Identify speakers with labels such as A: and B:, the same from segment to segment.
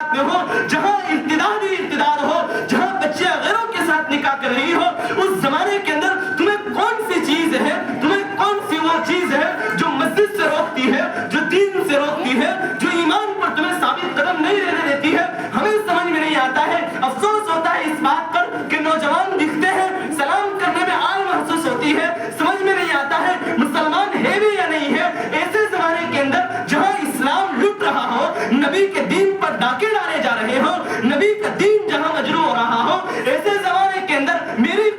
A: میں ہو، جہاں ارتداد ہی ارتداد ہو، جہاں بچیاں غیروں کے ساتھ نکاح کر رہی ہو، اس زمانے کے اندر تمہیں کون سی چیز ہے، تمہیں کون سی وہ چیز ہے جو مسجد سے روکتی ہے، جو دین سے روکتی ہے، جو ایمان پر تمہیں ثابت قدم نہیں رہنے دیتی ہے؟ ہمیں سمجھ میں نہیں آتا ہے۔ افسوس ہوتا ہے اس بات پر کہ نوجوان دکھتے ہیں، سلام کرنے میں آل محسوس ہوتی ہے، سمجھ میں نہیں آتا ہے مسلمان ہے بھی یا نہیں ہے۔ ایسے زمانے کے اندر جہاں اسلام لٹ رہا ہو، نبی کے دین پر ڈاکے ڈالے جا رہے ہو، نبی کا دین جہاں مجروح ہو رہا ہو، ایسے زمانے کے اندر میری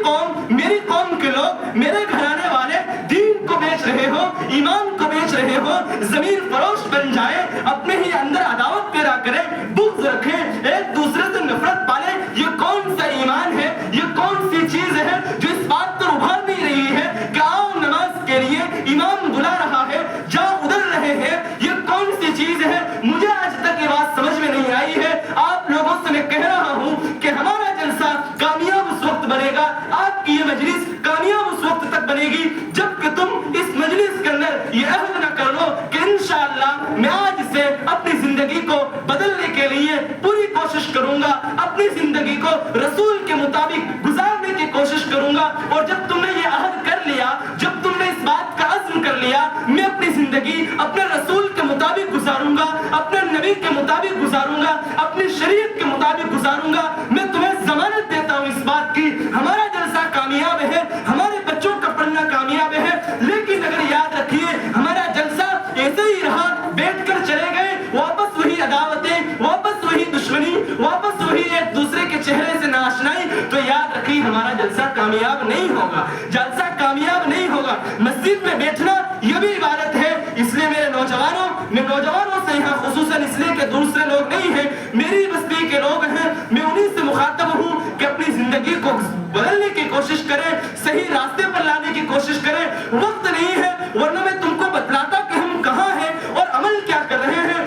A: قوم کے لوگ، میرے گھرانے والے دین کو بیچ رہے ہو، ایمان کو بیچ رہے ہو، زمین فروش بن جائے، اپنے ہی اندر عداوت پیدا کرے، بغض رکھے، ایک دوسرے سے نفرت پالے۔ یہ کون سا ایمان ہے، یہ کون سی چیز ہے جو اس بات پر ابھر نہیں رہی ہے کہ آؤ نماز کے لیے امام بلا رہا ہے، جا ادھر رہے ہیں؟ یہ کون سی چیز ہے؟ مجھے آج تک یہ بات سمجھ میں نہیں آئی ہے۔ آپ لوگوں سے میں کہہ رہا ہوں کہ ہمارا جلسہ کامیاب اس وقت بنے گا، آپ کی یہ مجلس کامیاب اس وقت تک بنے گی جب کہ تم اس مجلس کے اندر یہ عہد نہ کر لو کہ انشاءاللہ میں آج سے اپنی زندگی کو بدلنے کے لیے پوری کوشش کروں گا، اپنی زندگی کو رسول کے مطابق گزارنے کی کوشش کروں گا۔ اور جب تم نے یہ عہد کر لیا، جب تم نے اس بات کا عزم کر لیا میں اپنی زندگی اپنے رسول کے مطابق گزاروں گا، اپنے نبی کے مطابق گزاروں گا، اپنی شریعت کے مطابق گزاروں گا، میں تمہیں ضمانت دیتا ہوں اس بات کی ہمارا جلسہ کامیاب ہے، ہمارے بچوں کا پڑھنا کامیاب ہے۔ لیکن اگر یاد رکھیے ہمارا جلسہ ایسے ہی رہا، بیٹھ کر چلے گئے، واپس وہی عداوتیں، واپس وہی دشمنی، واپس وہی ایک دوسرے کے چہرے سے ناآشنائی، تو یاد رکھیے ہمارا جلسہ کامیاب نہیں ہوگا، جلسہ کامیاب نہیں ہوگا۔ مسجد میں بیٹھنا یہ بھی عبادت ہے۔ اس لیے میرے نوجوانوں، میں نوجوانوں سے یہاں خصوصاً اس لیے کہ دوسرے لوگ نہیں ہیں، میری بستی کے لوگ ہیں، میں انہی سے مخاطب ہوں کہ اپنی زندگی کو بدلنے کی کوشش کریں، صحیح راستے پر لانے کی کوشش کریں۔ وقت نہیں ہے ورنہ میں تم کو بتلاتا کہ ہم کہاں ہیں اور عمل کیا کر رہے ہیں،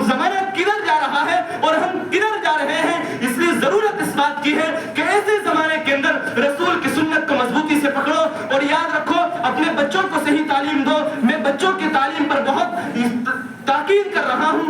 A: زمانہ کدھر جا رہا ہے اور ہم کدھر جا رہے ہیں۔ اس لیے ضرورت اس بات کی ہے کہ ایسے زمانے کے اندر رسول کی سنت کو مضبوطی سے پکڑو اور یاد رکھو اپنے بچوں کو صحیح تعلیم دو۔ میں بچوں کی تعلیم پر بہت تاکید کر رہا ہوں۔